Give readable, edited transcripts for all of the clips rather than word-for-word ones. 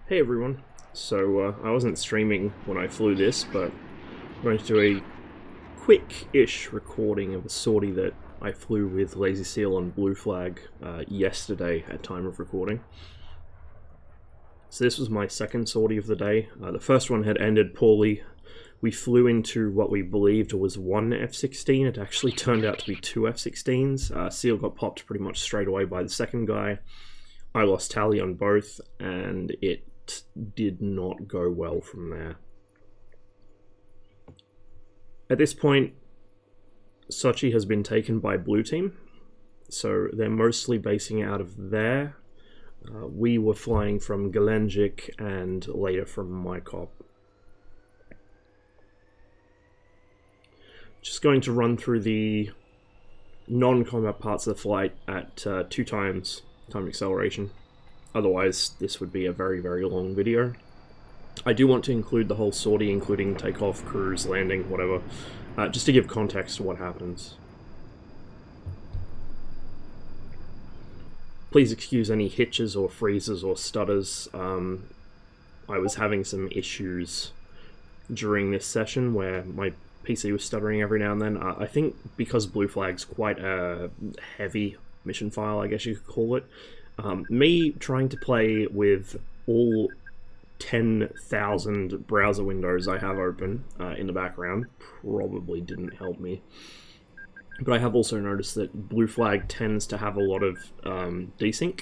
Hey everyone. So I wasn't streaming when I flew this, but I'm going to do a quick-ish recording of a sortie that I flew with Lazy Seal on Blue Flag yesterday at time of recording. So this was my second sortie of the day. The first one had ended poorly. We flew into what we believed was one F-16. It actually turned out to be two F-16s. Seal got popped pretty much straight away by the second guy. I lost tally on both, and it did not go well from there. At this point, Sochi has been taken by Blue Team, so they're mostly basing out of there. We were flying from Gelendzhik and later from Mykop. Just going to run through the non-combat parts of the flight at 2 times time acceleration. Otherwise, this would be a very, very long video. I do want to include the whole sortie, including takeoff, cruise, landing, whatever, just to give context to what happens. Please excuse any hitches or freezes or stutters. I was having some issues during this session where my PC was stuttering every now and then. I think because Blue Flag's quite a heavy mission file, I guess you could call it, me trying to play with all 10,000 browser windows I have open in the background probably didn't help me. But I have also noticed that Blue Flag tends to have a lot of desync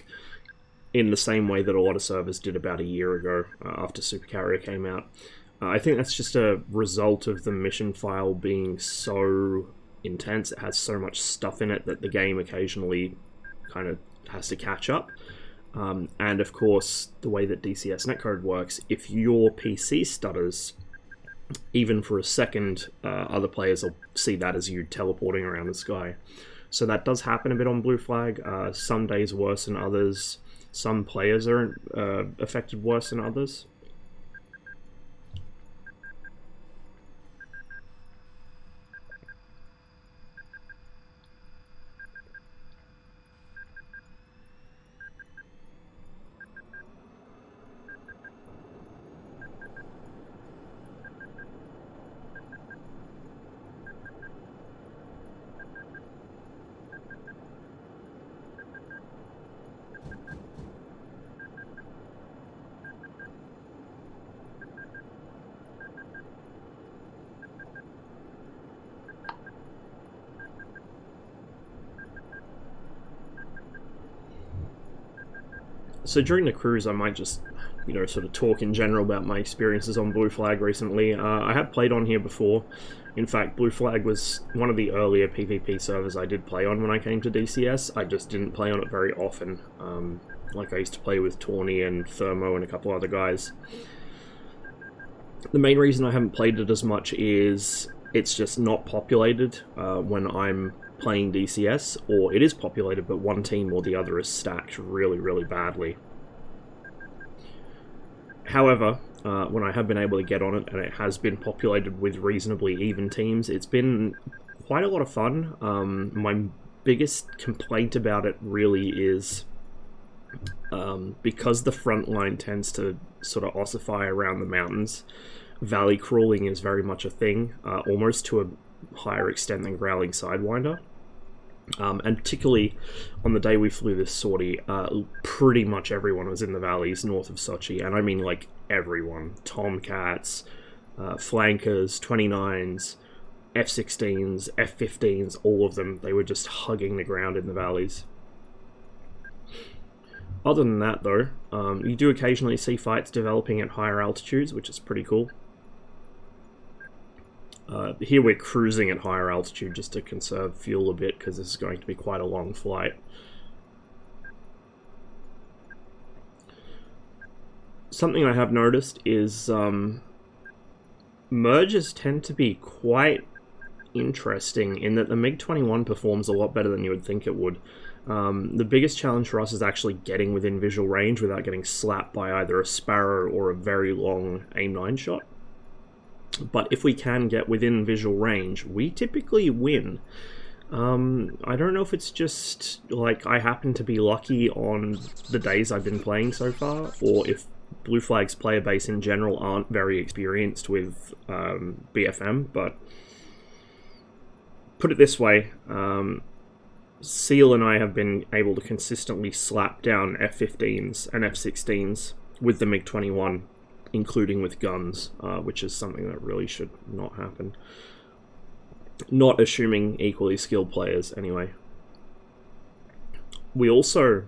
in the same way that a lot of servers did about a year ago after Supercarrier came out. I think that's just a result of the mission file being so intense. It has so much stuff in it that the game occasionally kind of has to catch up. And of course, the way that DCS netcode works, if your PC stutters, even for a second, other players will see that as you teleporting around the sky. So that does happen a bit on Blue Flag. Some days worse than others. Some players are affected worse than others. So during the cruise, I might just, sort of talk in general about my experiences on Blue Flag recently. I have played on here before. In fact, Blue Flag was one of the earlier PvP servers I did play on when I came to DCS. I just didn't play on it very often. Like I used to play with Tawny and Thermo and a couple other guys. The main reason I haven't played it as much is it's just not populated when I'm playing DCS, or it is populated but one team or the other is stacked really, really badly. However, when I have been able to get on it and it has been populated with reasonably even teams, it's been quite a lot of fun. My biggest complaint about it really is because the front line tends to sort of ossify around the mountains, valley crawling is very much a thing, almost to a higher extent than growling sidewinder. And particularly on the day we flew this sortie, pretty much everyone was in the valleys north of Sochi, and I mean like everyone. Tomcats, flankers, 29s, F-16s, F-15s, all of them. They were just hugging the ground in the valleys. Other than that though, you do occasionally see fights developing at higher altitudes, which is pretty cool. Here we're cruising at higher altitude just to conserve fuel a bit because this is going to be quite a long flight. Something I have noticed is merges tend to be quite interesting in that the MiG-21 performs a lot better than you would think it would. The biggest challenge for us is actually getting within visual range without getting slapped by either a Sparrow or a very long AIM-9 shot. But if we can get within visual range, we typically win. I don't know if it's just, like, I happen to be lucky on the days I've been playing so far, or if Blue Flag's player base in general aren't very experienced with BFM, but put it this way, Seal and I have been able to consistently slap down F-15s and F-16s with the MiG-21, including with guns, which is something that really should not happen. Not assuming equally skilled players, anyway. We also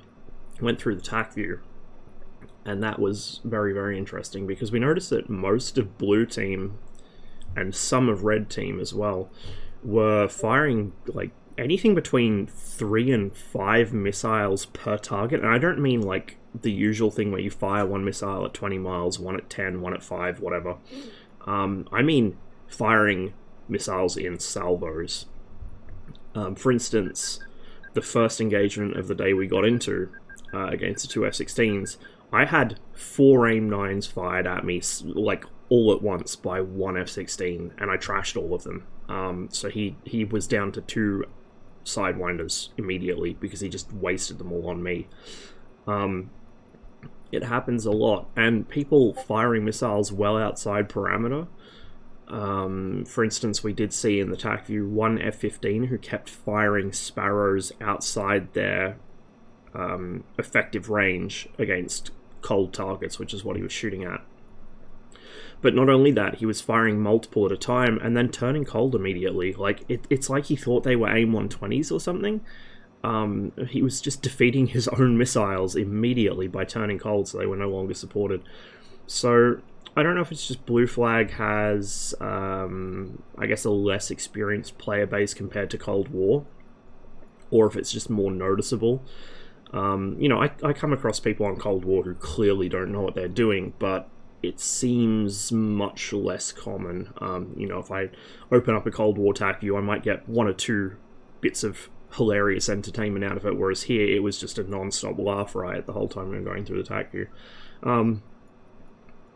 went through the TAC view, and that was very, very interesting, because we noticed that most of Blue Team, and some of Red Team as well, were firing like anything between 3 and 5 missiles per target. And I don't mean like the usual thing where you fire one missile at 20 miles, one at 10, one at 5, whatever. I mean firing missiles in salvos. For instance, the first engagement of the day we got into against the 2 F-16s, I had 4 AIM-9s fired at me like all at once by 1 F-16, and I trashed all of them. So he was down to 2 Sidewinders immediately because he just wasted them all on me. It happens a lot, and people firing missiles well outside parameter. For instance, we did see in the TAC view 1 F-15 who kept firing Sparrows outside their effective range against cold targets, which is what he was shooting at. But not only that, he was firing multiple at a time and then turning cold immediately. Like, it's like he thought they were AIM-120s or something. He was just defeating his own missiles immediately by turning cold, so they were no longer supported. So I don't know if it's just Blue Flag has, I guess, a less experienced player base compared to Cold War, or if it's just more noticeable. You know, I come across people on Cold War who clearly don't know what they're doing, but it seems much less common. You know, if I open up a Cold War TAC view, I might get 1 or 2 bits of hilarious entertainment out of it, whereas here it was just a non-stop laugh riot the whole time we were going through the TAC view.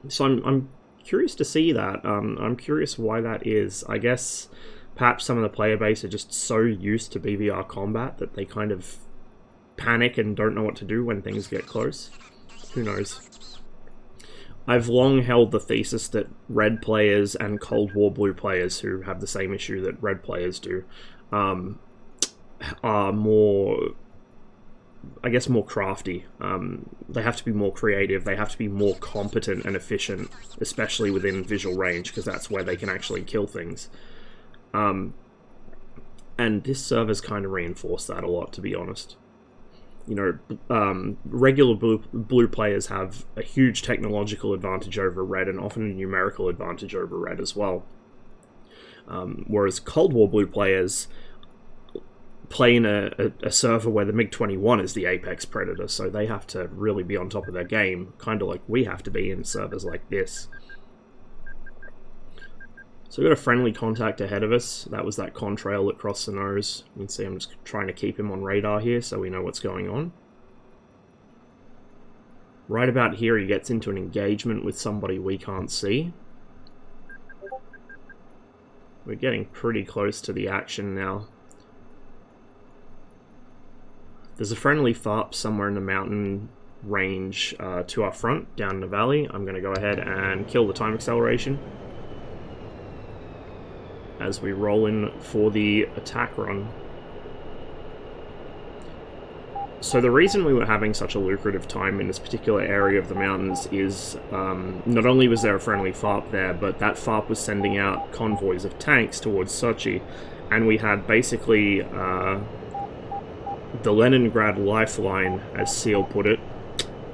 So I'm curious to see that. I'm curious why that is. I guess perhaps some of the player base are just so used to BVR combat that they kind of panic and don't know what to do when things get close. Who knows? I've long held the thesis that Red players and Cold War Blue players, who have the same issue that Red players do, are more, I guess, more crafty. They have to be more creative, they have to be more competent and efficient, especially within visual range, because that's where they can actually kill things. And this server's kind of reinforced that a lot, to be honest. You know, regular blue players have a huge technological advantage over Red, and often a numerical advantage over Red as well. Whereas Cold War Blue players play in a server where the MiG-21 is the apex predator, so they have to really be on top of their game, kind of like we have to be in servers like this. So we've got a friendly contact ahead of us. That was that contrail that crossed the nose. You can see I'm just trying to keep him on radar here so we know what's going on. Right about here he gets into an engagement with somebody we can't see. We're getting pretty close to the action now. There's a friendly FARP somewhere in the mountain range to our front, down in the valley. I'm going to go ahead and kill the time acceleration as we roll in for the attack run. So the reason we were having such a lucrative time in this particular area of the mountains is not only was there a friendly FARP there, but that FARP was sending out convoys of tanks towards Sochi, and we had basically the Leningrad lifeline, as Seal put it,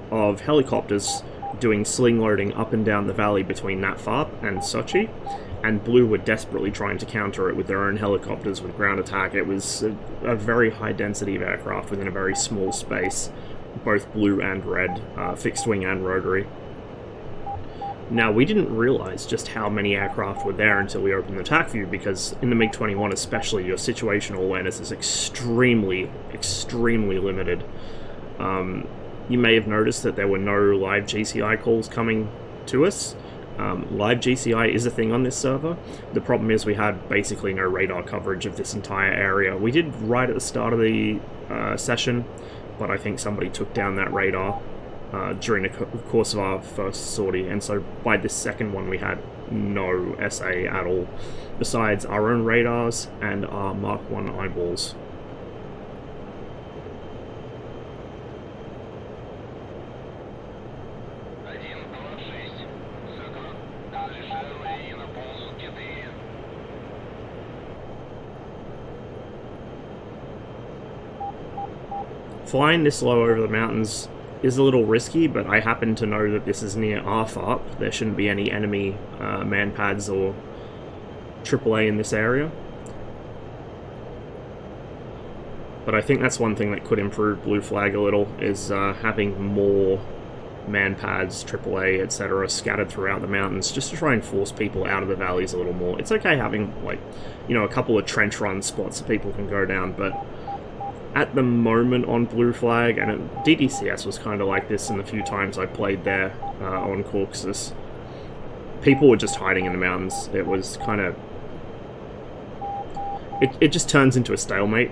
of helicopters doing sling loading up and down the valley between that FARP and Sochi, and Blue were desperately trying to counter it with their own helicopters with ground attack. It was a very high density of aircraft within a very small space, both Blue and Red, fixed wing and rotary. Now, we didn't realize just how many aircraft were there until we opened the TAC view, because in the MiG-21 especially, your situational awareness is extremely, extremely limited. You may have noticed that there were no live GCI calls coming to us. Live GCI is a thing on this server. The problem is we had basically no radar coverage of this entire area. We did right at the start of the session, but I think somebody took down that radar. during the course of our first sortie, and so by this second one we had no SA at all, besides our own radars and our Mark 1 eyeballs. Flying this low over the mountains is a little risky, but I happen to know that this is near ARFARP. There shouldn't be any enemy man pads or AAA in this area. But I think that's one thing that could improve Blue Flag a little, is having more man pads, AAA, etc. scattered throughout the mountains, just to try and force people out of the valleys a little more. It's okay having, like, you know, a couple of trench run spots that people can go down, but at the moment on Blue Flag, and DDCS was kind of like this in the few times I played there on Caucasus, people were just hiding in the mountains. It was kind of... It just turns into a stalemate,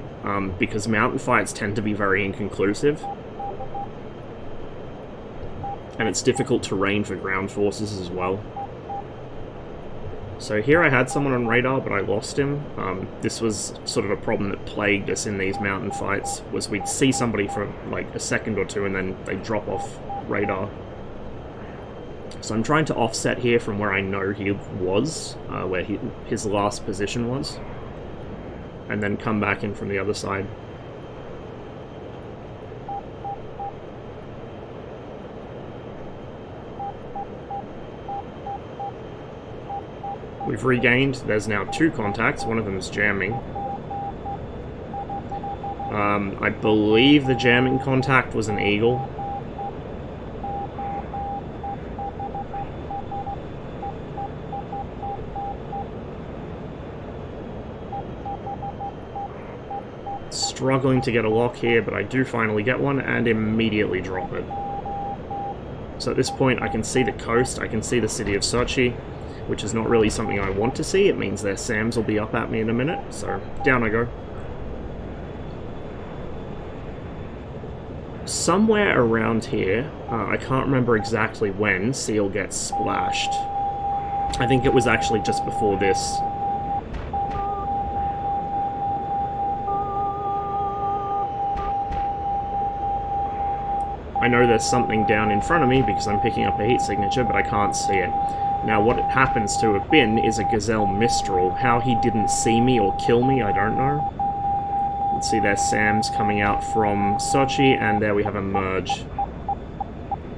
because mountain fights tend to be very inconclusive. And it's difficult terrain for ground forces as well. So here I had someone on radar, but I lost him. This was sort of a problem that plagued us in these mountain fights, was we'd see somebody for like a second or two and then they'd drop off radar. So I'm trying to offset here from where I know he was, where his last position was, and then come back in from the other side. We've regained. There's now 2 contacts. One of them is jamming. I believe the jamming contact was an Eagle. Struggling to get a lock here, but I do finally get one and immediately drop it. So at this point I can see the coast, I can see the city of Sochi, which is not really something I want to see. It means their SAMs will be up at me in a minute, so down I go. Somewhere around here, I can't remember exactly when, Seal gets splashed. I think it was actually just before this. I know there's something down in front of me because I'm picking up a heat signature, but I can't see it. Now, what it happens to have been is a Gazelle Mistral. How he didn't see me or kill me, I don't know. Let's see, there's SAMs coming out from Sochi, and there we have a merge.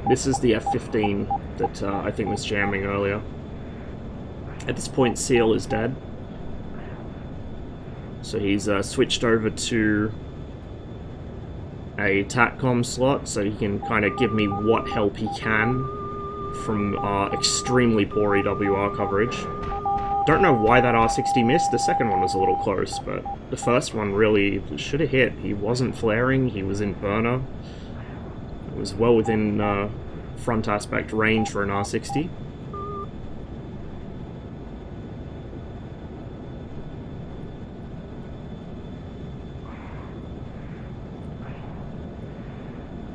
This is the F-15 that I think was jamming earlier. At this point, Seal is dead. So he's switched over to a TACCOM slot, so he can kind of give me what help he can from our extremely poor EWR coverage. Don't know why that R60 missed. The second one was a little close, but the first one really should have hit. He wasn't flaring, he was in burner. It was well within front aspect range for an R60.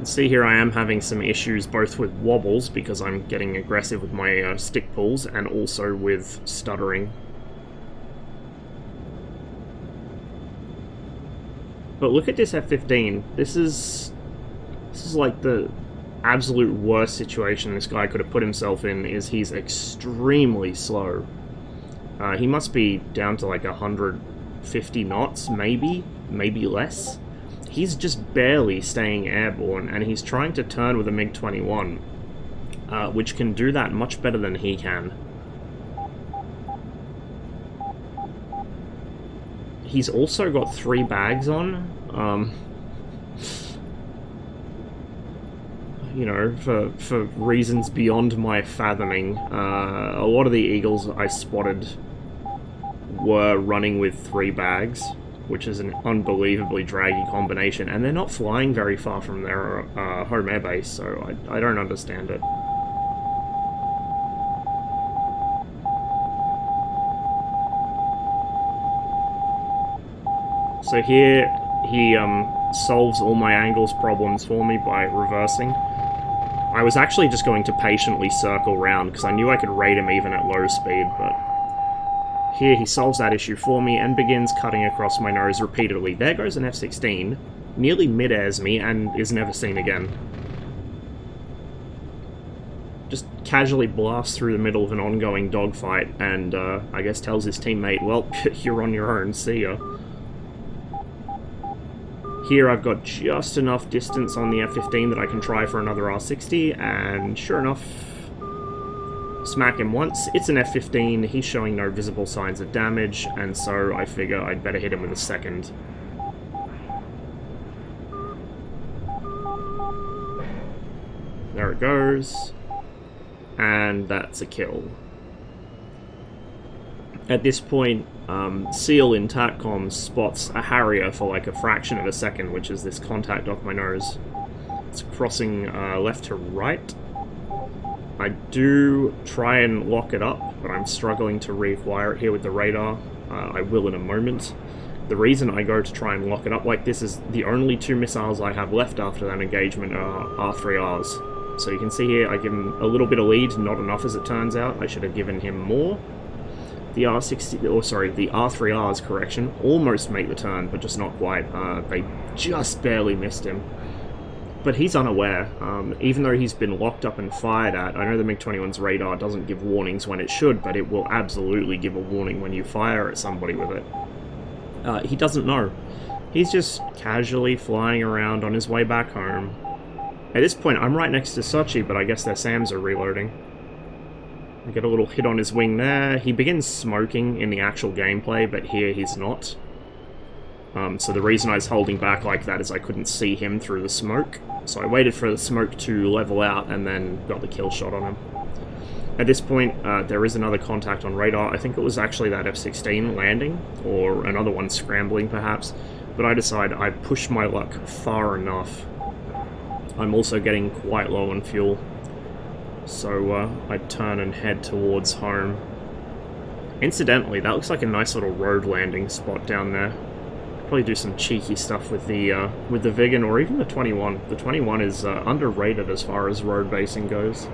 See, here I am having some issues both with wobbles, because I'm getting aggressive with my stick pulls, and also with stuttering. But look at this F-15. This is like the absolute worst situation this guy could have put himself in, is he's extremely slow. He must be down to like 150 knots, maybe less. He's just barely staying airborne, and he's trying to turn with a MiG-21, which can do that much better than he can. He's also got 3 bags on. You know, for reasons beyond my fathoming. A lot of the Eagles I spotted were running with 3 bags, which is an unbelievably draggy combination, and they're not flying very far from their home airbase, so I don't understand it. So here, he solves all my angles problems for me by reversing. I was actually just going to patiently circle round, because I knew I could raid him even at low speed, but... Here he solves that issue for me and begins cutting across my nose repeatedly. There goes an F-16, nearly mid-airs me, and is never seen again. Just casually blasts through the middle of an ongoing dogfight, and I guess tells his teammate, well, you're on your own, see ya. Here I've got just enough distance on the F-15 that I can try for another R-60, and sure enough, smack him once. It's an F-15, he's showing no visible signs of damage, and so I figure I'd better hit him with a second. There it goes. And that's a kill. At this point, SEAL in TACCOM spots a Harrier for like a fraction of a second, which is this contact off my nose. It's crossing left to right. I do try and lock it up, but I'm struggling to reacquire it here with the radar. I will in a moment. The reason I go to try and lock it up like this is the only two missiles I have left after that engagement are R3Rs. So you can see here, I give him a little bit of lead, not enough as it turns out. I should have given him more. The the R3Rs, correction, almost make the turn, but just not quite. They just barely missed him. But he's unaware. Even though he's been locked up and fired at, I know the MiG-21's radar doesn't give warnings when it should, but it will absolutely give a warning when you fire at somebody with it. He doesn't know. He's just casually flying around on his way back home. At this point, I'm right next to Sortie, but I guess their SAMs are reloading. I get a little hit on his wing there. He begins smoking in the actual gameplay, but here he's not. So the reason I was holding back like that is I couldn't see him through the smoke. So I waited for the smoke to level out and then got the kill shot on him. At this point, there is another contact on radar. I think it was actually that F-16 landing, or another one scrambling perhaps. But I decide I pushed my luck far enough. I'm also getting quite low on fuel, so I turn and head towards home. Incidentally, that looks like a nice little road landing spot down there. Probably do some cheeky stuff with the Viggen or even the 21. The 21 is underrated as far as road basing goes.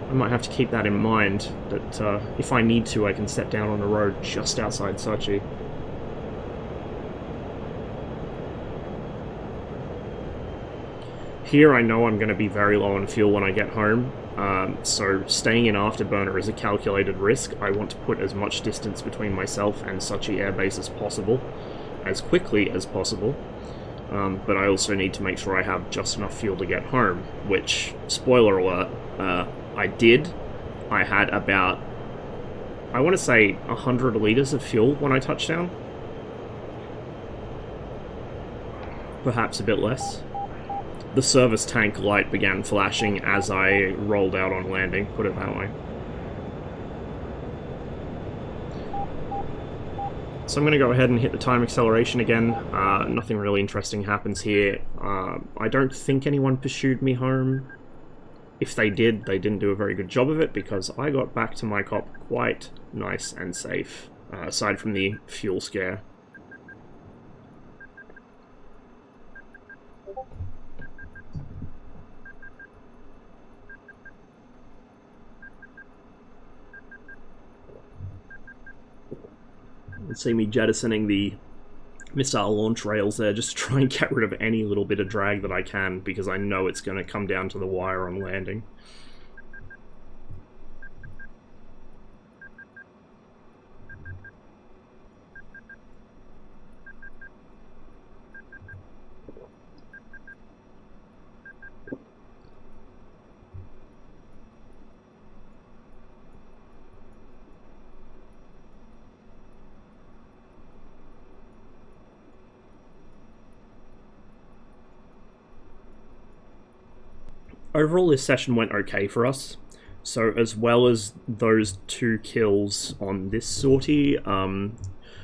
I might have to keep that in mind, that if I need to, I can set down on the road just outside Sortie. Here I know I'm going to be very low on fuel when I get home, so staying in Afterburner is a calculated risk. I want to put as much distance between myself and Sortie Air Base as possible, as quickly as possible, but I also need to make sure I have just enough fuel to get home, which, spoiler alert, I did. I had about, I want to say, 100 litres of fuel when I touched down. Perhaps a bit less. The service tank light began flashing as I rolled out on landing, put it that way. So I'm going to go ahead and hit the time acceleration again. Nothing really interesting happens here. I don't think anyone pursued me home. If they did, they didn't do a very good job of it, because I got back to my cop quite nice and safe, aside from the fuel scare. See me jettisoning the missile launch rails there just to try and get rid of any little bit of drag that I can, because I know it's going to come down to the wire on landing. Overall, this session went okay for us. So as well as those 2 kills on this sortie,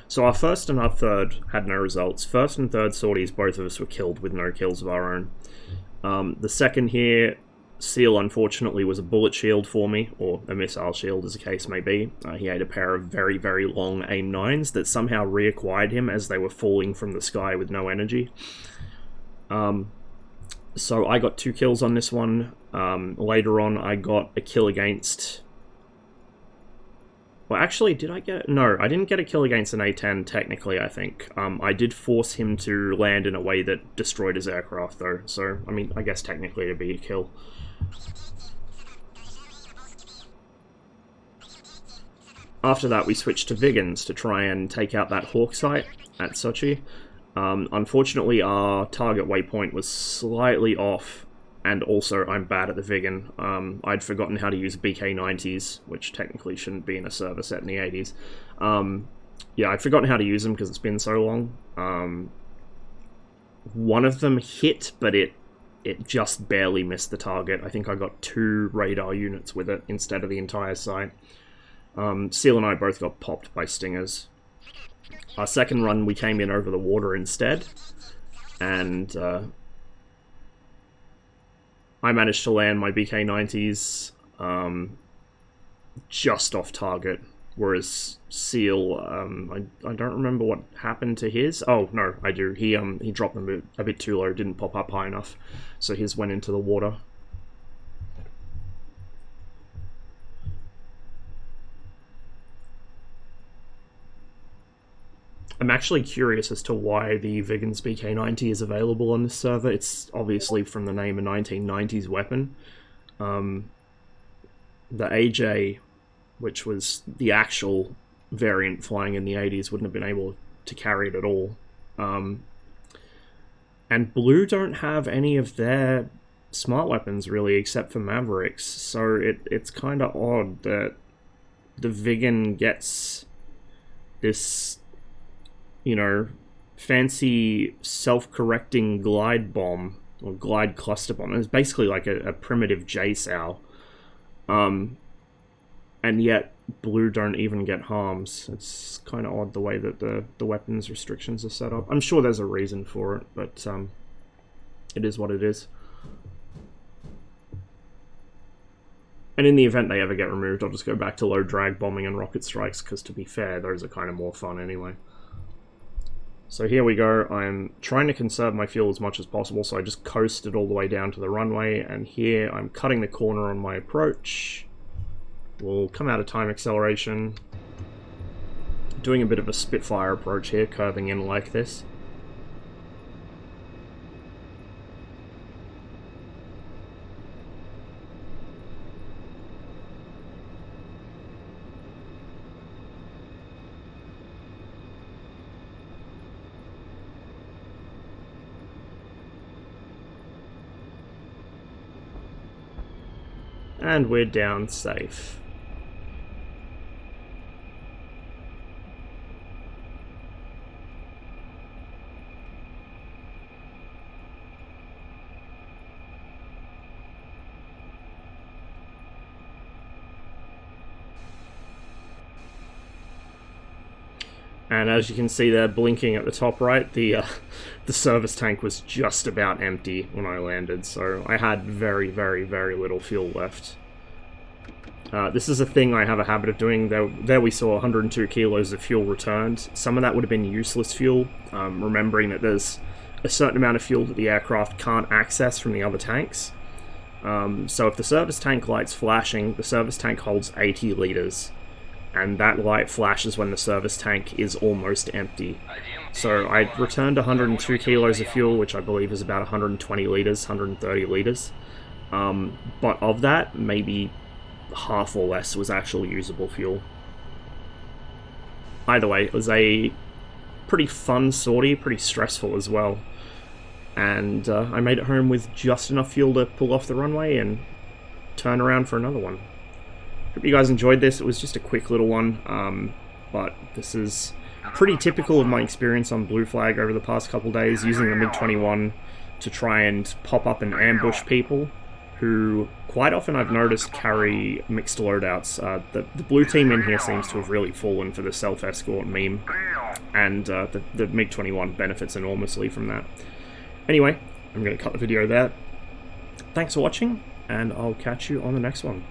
so our first and our third had no results. First and third sorties, both of us were killed with no kills of our own. The second here, SEAL unfortunately was a bullet shield for me, or a missile shield as the case may be. He had a pair of very, very long AIM-9s that somehow reacquired him as they were falling from the sky with no energy. So I got 2 kills on this one. Later on, I got a kill against... Well, actually, did I get... No, I didn't get a kill against an A-10, technically, I think. I did force him to land in a way that destroyed his aircraft, though. So, I mean, I guess technically it'd be a kill. After that, we switched to Vigans to try and take out that Hawk site at Sortie. Unfortunately, our target waypoint was slightly off, and also I'm bad at the Vigan. I'd forgotten how to use BK-90s, which technically shouldn't be in a server set in the 80s. Yeah, I'd forgotten how to use them because it's been so long. One of them hit, but it just barely missed the target. I think I got 2 radar units with it instead of the entire site. Seal and I both got popped by stingers. Our second run, we came in over the water instead, and I managed to land my BK-90s just off target, whereas Seal, I don't remember what happened to his. Oh, no, I do. He dropped them a bit too low, didn't pop up high enough, so his went into the water. I'm actually curious as to why the Vigans BK-90 is available on this server. It's obviously from the name a 1990s weapon. The AJ, which was the actual variant flying in the 80s, wouldn't have been able to carry it at all. And Blue don't have any of their smart weapons, really, except for Mavericks, so it's kind of odd that the Vigan gets this... you know, fancy self-correcting glide bomb, or glide cluster bomb. It's basically like a primitive JSOW. And yet, Blue don't even get harms. It's kind of odd the way that the weapons restrictions are set up. I'm sure there's a reason for it, but it is what it is. And in the event they ever get removed, I'll just go back to low drag bombing and rocket strikes, because to be fair, those are kind of more fun anyway. So here we go. I'm trying to conserve my fuel as much as possible, so I just coasted all the way down to the runway, and here I'm cutting the corner on my approach. We'll come out of time acceleration. Doing a bit of a Spitfire approach here, curving in like this. And we're down safe. And as you can see there, blinking at the top right, the service tank was just about empty when I landed, so I had very, very, very little fuel left. This is a thing I have a habit of doing. There we saw 102 kilos of fuel returned. Some of that would have been useless fuel, remembering that there's a certain amount of fuel that the aircraft can't access from the other tanks. So if the service tank light's flashing, the service tank holds 80 liters. And that light flashes when the service tank is almost empty. So I returned 102 kilos of fuel, which I believe is about 120 liters, 130 liters. But of that, maybe half or less was actual usable fuel. Either way, it was a pretty fun sortie, pretty stressful as well. And I made it home with just enough fuel to pull off the runway and turn around for another one. Hope you guys enjoyed this. It was just a quick little one, but this is pretty typical of my experience on Blue Flag over the past couple days, using the MiG-21 to try and pop up and ambush people who, quite often I've noticed, carry mixed loadouts. The blue team in here seems to have really fallen for the self-escort meme, and the MiG-21 benefits enormously from that. Anyway, I'm going to cut the video there. Thanks for watching, and I'll catch you on the next one.